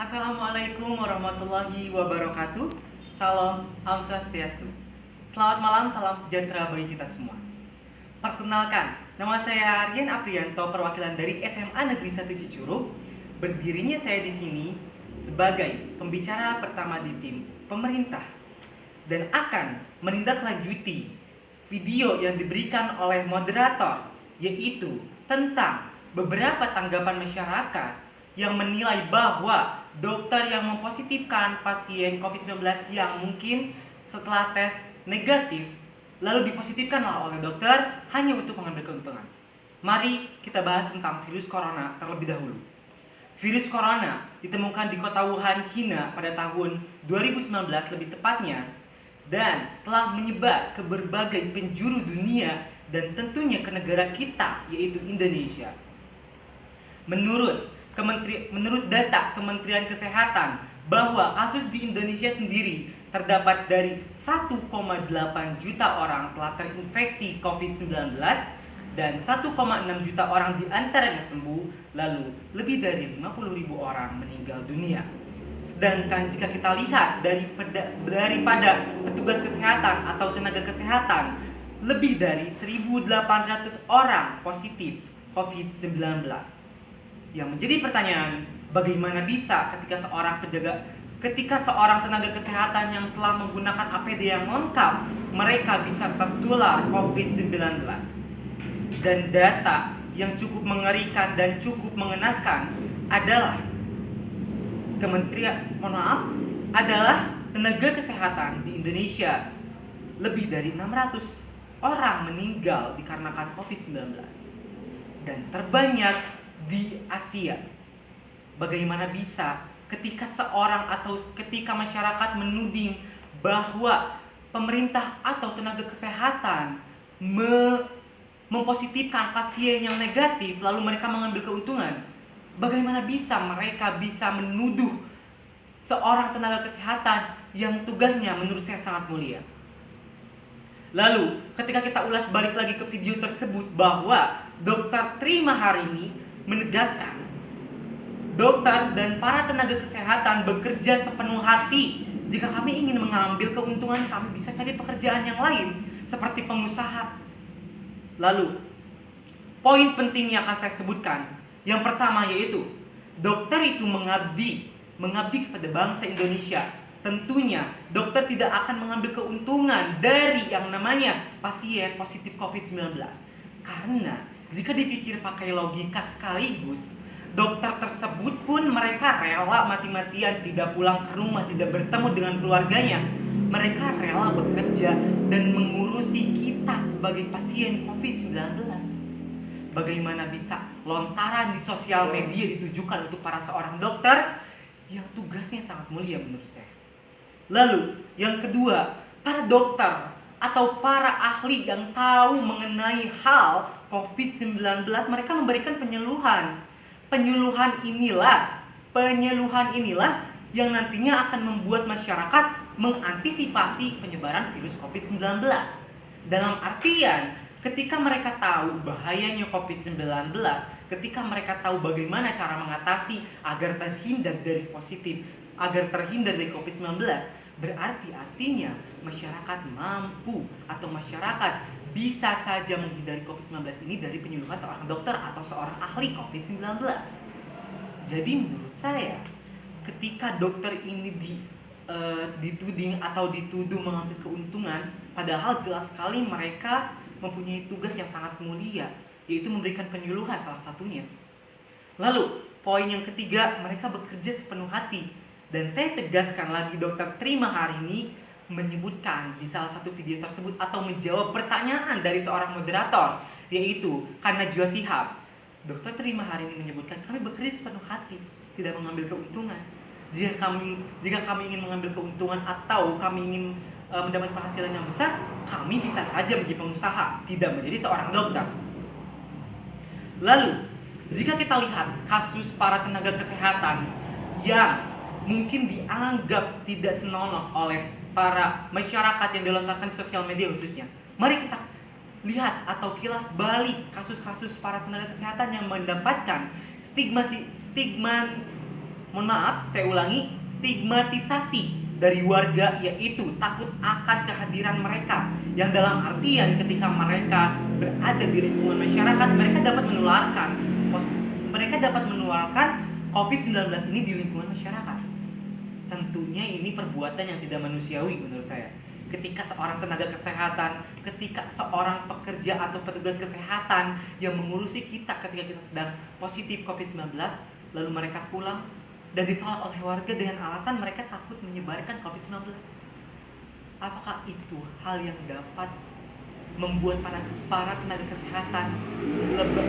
Assalamualaikum warahmatullahi wabarakatuh. Salam Om Swastiastu. Selamat malam, salam sejahtera bagi kita semua. Perkenalkan, nama saya Rian Aprianto, perwakilan dari SMA Negeri 1 Cicurug. Berdirinya saya di sini sebagai pembicara pertama di tim pemerintah dan akan menindaklanjuti video yang diberikan oleh moderator, yaitu tentang beberapa tanggapan masyarakat yang menilai bahwa dokter yang mempositifkan pasien COVID-19 yang mungkin setelah tes negatif lalu dipositifkan oleh dokter hanya untuk mengambil keuntungan. Mari kita bahas tentang virus corona terlebih dahulu. Virus corona ditemukan di kota Wuhan, China pada tahun 2019 lebih tepatnya, dan telah menyebar ke berbagai penjuru dunia dan tentunya ke negara kita, yaitu Indonesia. Menurut data Kementerian Kesehatan bahwa kasus di Indonesia sendiri terdapat dari 1,8 juta orang telah terinfeksi COVID-19 dan 1,6 juta orang diantaranya sembuh, lalu lebih dari 50.000 orang meninggal dunia. Sedangkan jika kita lihat daripada petugas kesehatan atau tenaga kesehatan, lebih dari 1.800 orang positif COVID-19. Yang menjadi pertanyaan, bagaimana bisa ketika seorang tenaga kesehatan yang telah menggunakan APD yang lengkap, mereka bisa tertular COVID-19? Dan data yang cukup mengerikan dan cukup mengenaskan adalah adalah tenaga kesehatan di Indonesia lebih dari 600 orang meninggal dikarenakan COVID-19 dan terbanyak di Asia. Bagaimana bisa ketika ketika masyarakat menuding bahwa pemerintah atau tenaga kesehatan mempositifkan pasien yang negatif lalu mereka mengambil keuntungan? Bagaimana bisa mereka bisa menuduh seorang tenaga kesehatan yang tugasnya menurut saya sangat mulia? Lalu ketika kita ulas balik lagi ke video tersebut, bahwa Dr. Tri Maharini menegaskan dokter dan para tenaga kesehatan bekerja sepenuh hati. Jika kami ingin mengambil keuntungan, kami bisa cari pekerjaan yang lain seperti pengusaha. Lalu poin penting yang akan saya sebutkan, yang pertama yaitu dokter itu mengabdi kepada bangsa Indonesia. Tentunya dokter tidak akan mengambil keuntungan dari yang namanya pasien positif COVID-19. Karena jika dipikir pakai logika sekaligus, dokter tersebut pun mereka rela mati-matian tidak pulang ke rumah, tidak bertemu dengan keluarganya. Mereka rela bekerja dan mengurusi kita sebagai pasien COVID-19. Bagaimana bisa lontaran di sosial media ditujukan untuk para seorang dokter yang tugasnya sangat mulia menurut saya. Lalu yang kedua, para dokter atau para ahli yang tahu mengenai hal COVID-19, mereka memberikan penyuluhan. Penyuluhan inilah yang nantinya akan membuat masyarakat mengantisipasi penyebaran virus COVID-19. Dalam artian, ketika mereka tahu bahayanya COVID-19, ketika mereka tahu bagaimana cara mengatasi agar terhindar dari COVID-19, berarti artinya masyarakat mampu atau masyarakat bisa saja menghindari COVID-19 ini dari penyuluhan seorang dokter atau seorang ahli COVID-19. Jadi menurut saya, ketika dokter ini dituding atau dituduh mengambil keuntungan, padahal jelas sekali mereka mempunyai tugas yang sangat mulia, yaitu memberikan penyuluhan salah satunya. Lalu poin yang ketiga, mereka bekerja sepenuh hati. Dan saya tegaskan lagi, Dr. Tri Maharini menyebutkan di salah satu video tersebut atau menjawab pertanyaan dari seorang moderator, yaitu karena Najwa Shihab. Dr. Tri Maharini menyebutkan, kami bekerja sepenuh hati, tidak mengambil keuntungan. Jika kami ingin mengambil keuntungan atau kami ingin mendapat penghasilan yang besar, kami bisa saja menjadi pengusaha, tidak menjadi seorang dokter. Lalu, jika kita lihat kasus para tenaga kesehatan yang mungkin dianggap tidak senonoh oleh para masyarakat yang dilontarkan di sosial media khususnya, mari kita lihat atau kilas balik kasus-kasus para tenaga kesehatan yang mendapatkan stigma Mohon maaf, saya ulangi, stigmatisasi dari warga, yaitu takut akan kehadiran mereka, yang dalam artian ketika mereka berada di lingkungan masyarakat, mereka dapat menularkan COVID-19 ini di lingkungan masyarakat. Tentunya ini perbuatan yang tidak manusiawi menurut saya. Ketika seorang tenaga kesehatan, ketika seorang pekerja atau petugas kesehatan yang mengurusi kita ketika kita sedang positif COVID-19, lalu mereka pulang dan ditolak oleh warga dengan alasan mereka takut menyebarkan COVID-19. Apakah itu hal yang dapat membuat para tenaga kesehatan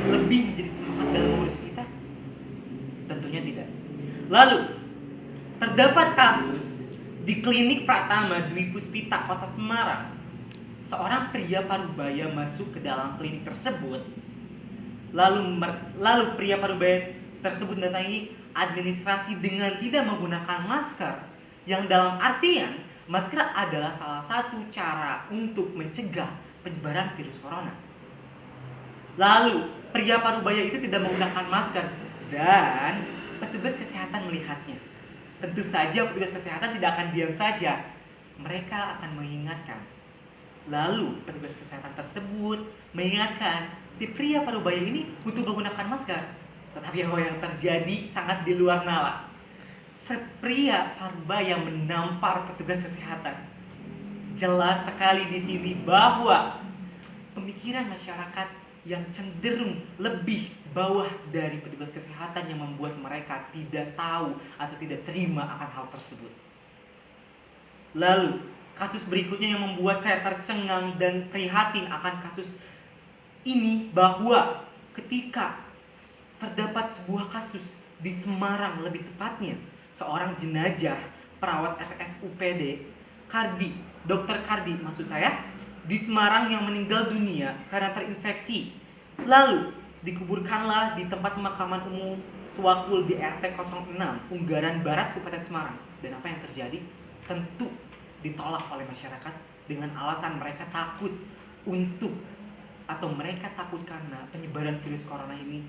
lebih menjadi semangat dalam mengurus kita? Tentunya tidak. Lalu, terdapat kasus di klinik Pratama Dwi Puspita, Kota Semarang. Seorang pria parubaya masuk ke dalam klinik tersebut. Lalu pria parubaya tersebut mendatangi administrasi dengan tidak menggunakan masker, yang dalam artian masker adalah salah satu cara untuk mencegah penyebaran virus corona. Lalu pria parubaya itu tidak menggunakan masker dan petugas kesehatan melihatnya. Tentu saja petugas kesehatan tidak akan diam saja. Mereka akan mengingatkan. Lalu petugas kesehatan tersebut mengingatkan si pria parubaya ini butuh menggunakan masker. Tetapi apa yang terjadi sangat di luar nalar. Si pria parubaya menampar petugas kesehatan. Jelas sekali di sini bahwa pemikiran masyarakat yang cenderung lebih bawah dari petugas kesehatan yang membuat mereka tidak tahu atau tidak terima akan hal tersebut. Lalu, kasus berikutnya yang membuat saya tercengang dan prihatin akan kasus ini, bahwa ketika terdapat sebuah kasus di Semarang, lebih tepatnya seorang jenazah perawat RSUPD Kardi, Dokter Kardi maksud saya, di Semarang yang meninggal dunia karena terinfeksi. Lalu dikuburkanlah di tempat pemakaman umum Swakul di RT 06 Unggaran Barat, Kabupaten Semarang. Dan apa yang terjadi? Tentu ditolak oleh masyarakat dengan alasan mereka takut mereka takut karena penyebaran virus corona ini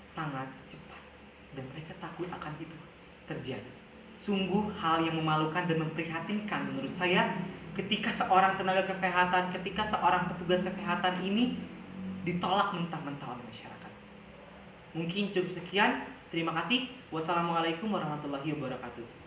sangat cepat dan mereka takut akan itu terjadi. Sungguh hal yang memalukan dan memprihatinkan menurut saya ketika seorang tenaga kesehatan, ketika seorang petugas kesehatan ini ditolak mentah-mentah oleh masyarakat. Mungkin cukup sekian. Terima kasih. Wassalamualaikum warahmatullahi wabarakatuh.